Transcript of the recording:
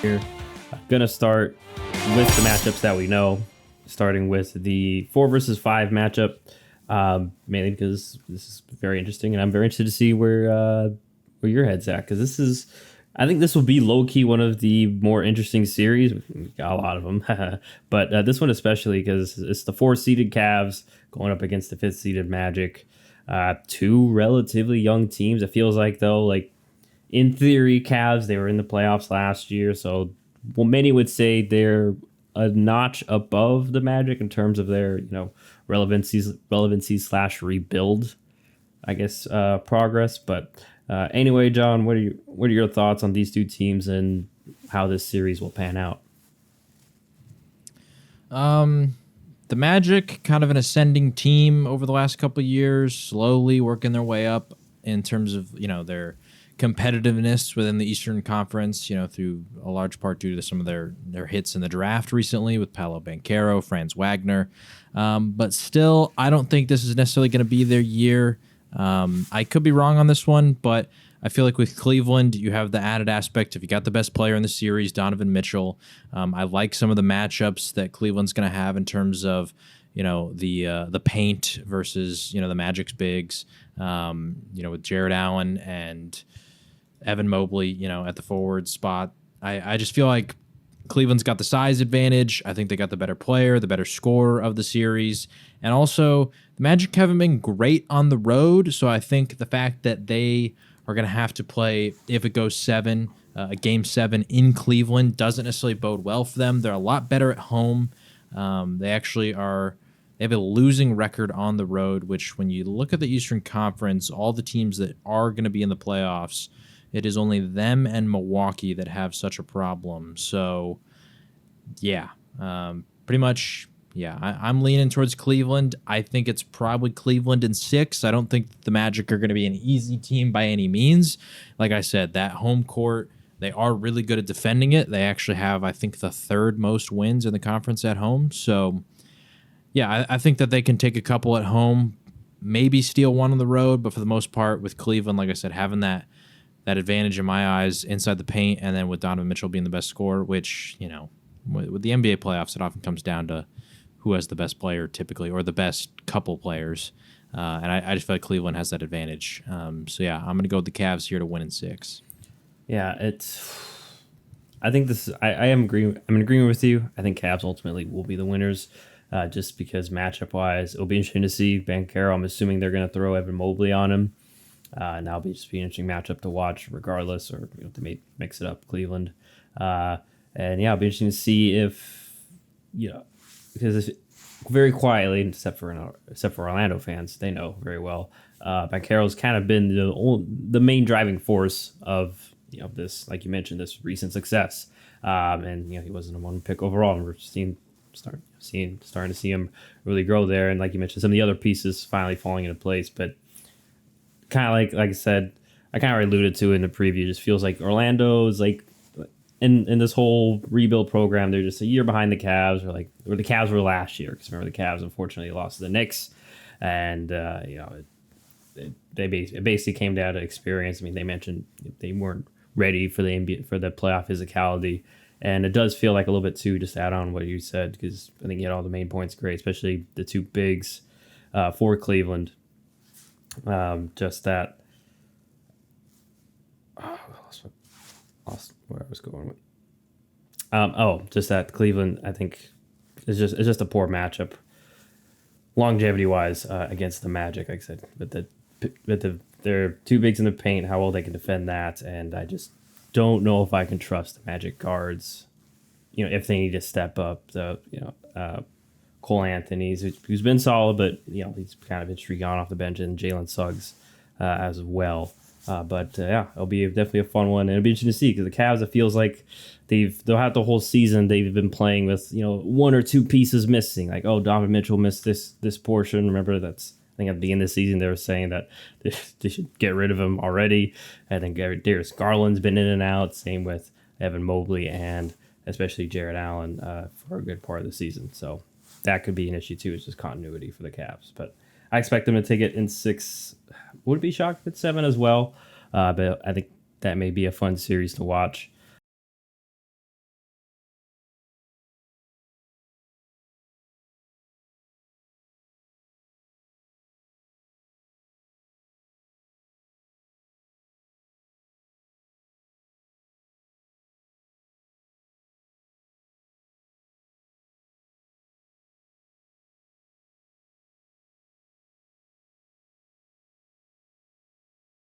here. I'm gonna start with the matchups that we know, starting with the 4 versus 5 matchup, mainly because this is very interesting, and I'm very interested to see where your head's at, because I think this will be low key one of the more interesting series. We've got a lot of them, but this one especially because it's the 4 seeded Cavs going up against the 5th seeded Magic. Two relatively young teams. It feels like, though, like in theory, Cavs, they were in the playoffs last year, so many would say they're a notch above the Magic in terms of their relevancy slash rebuild, I guess, progress. But anyway, John, what are your thoughts on these two teams and how this series will pan out? The Magic, kind of an ascending team over the last couple of years, slowly working their way up in terms of their competitiveness within the Eastern Conference, through a large part due to some of their hits in the draft recently with Paolo Banchero, Franz Wagner. But still, I don't think this is necessarily going to be their year. I could be wrong on this one, but I feel like with Cleveland, you have the added aspect if you got the best player in the series, Donovan Mitchell. I like some of the matchups that Cleveland's going to have in terms of the paint versus the Magic's bigs. With Jared Allen and Evan Mobley, at the forward spot. I just feel like Cleveland's got the size advantage. I think they got the better player, the better scorer of the series. And also, the Magic haven't been great on the road, so I think the fact that they are going to have to play, if it goes 7, a Game 7 in Cleveland doesn't necessarily bode well for them. They're a lot better at home. They have a losing record on the road, which when you look at the Eastern Conference, all the teams that are going to be in the playoffs, it is only them and Milwaukee that have such a problem. So, yeah, pretty much, yeah, I'm leaning towards Cleveland. I think it's probably Cleveland in 6. I don't think the Magic are going to be an easy team by any means. Like I said, that home court, they are really good at defending it. They actually have, I think, the 3rd most wins in the conference at home. So, yeah, I think that they can take a couple at home, maybe steal one on the road, but for the most part, with Cleveland, like I said, having that advantage in my eyes inside the paint, and then with Donovan Mitchell being the best scorer, which, with the NBA playoffs, it often comes down to who has the best player typically, or the best couple players. And I just feel like Cleveland has that advantage. So, yeah, I'm going to go with the Cavs here to win in 6. Yeah, I think I'm agreeing with you. I think Cavs ultimately will be the winners. Just because matchup-wise, it'll be interesting to see Banchero. I'm assuming they're going to throw Evan Mobley on him. And that'll be just be an interesting matchup to watch regardless, or they may mix it up, Cleveland. And yeah, it'll be interesting to see if, because it's very quietly, except for Orlando fans, they know very well, Banchero's kind of been the main driving force of this, like you mentioned, this recent success. And he wasn't a 1 pick overall, and we're starting to see him really grow there. And like you mentioned, some of the other pieces finally falling into place, but kind of like I said, I kind of alluded to it in the preview. It just feels like Orlando is like in this whole rebuild program, they're just a year behind the Cavs, or the Cavs were last year. Because remember, the Cavs unfortunately lost to the Knicks, and it basically came down to experience. I mean, they mentioned they weren't ready for the NBA, for the playoff physicality, and it does feel like a little bit too. Just to add on what you said, because I think you had all the main points great, especially the 2 bigs for Cleveland. Just that. I lost where I was going with. Just that Cleveland, I think, is just a poor matchup, longevity wise, against the Magic. Like I said, but they're 2 bigs in the paint, how well they can defend that, and I just don't know if I can trust the Magic guards. If they need to step up, Cole Anthony's, who's been solid, but he's kind of been streaking on off the bench, and Jalen Suggs as well. But it'll be definitely a fun one, and it'll be interesting to see, because the Cavs, it feels like they'll have the whole season they've been playing with 1 or 2 pieces missing. Like, Donovan Mitchell missed this portion. Remember, I think at the beginning of the season they were saying that they should get rid of him already. I think Darius Garland's been in and out. Same with Evan Mobley and especially Jared Allen for a good part of the season. So that could be an issue too. It's just continuity for the Cavs. But I expect them to take it in 6. Would be shocked if it's 7 as well. But I think that may be a fun series to watch.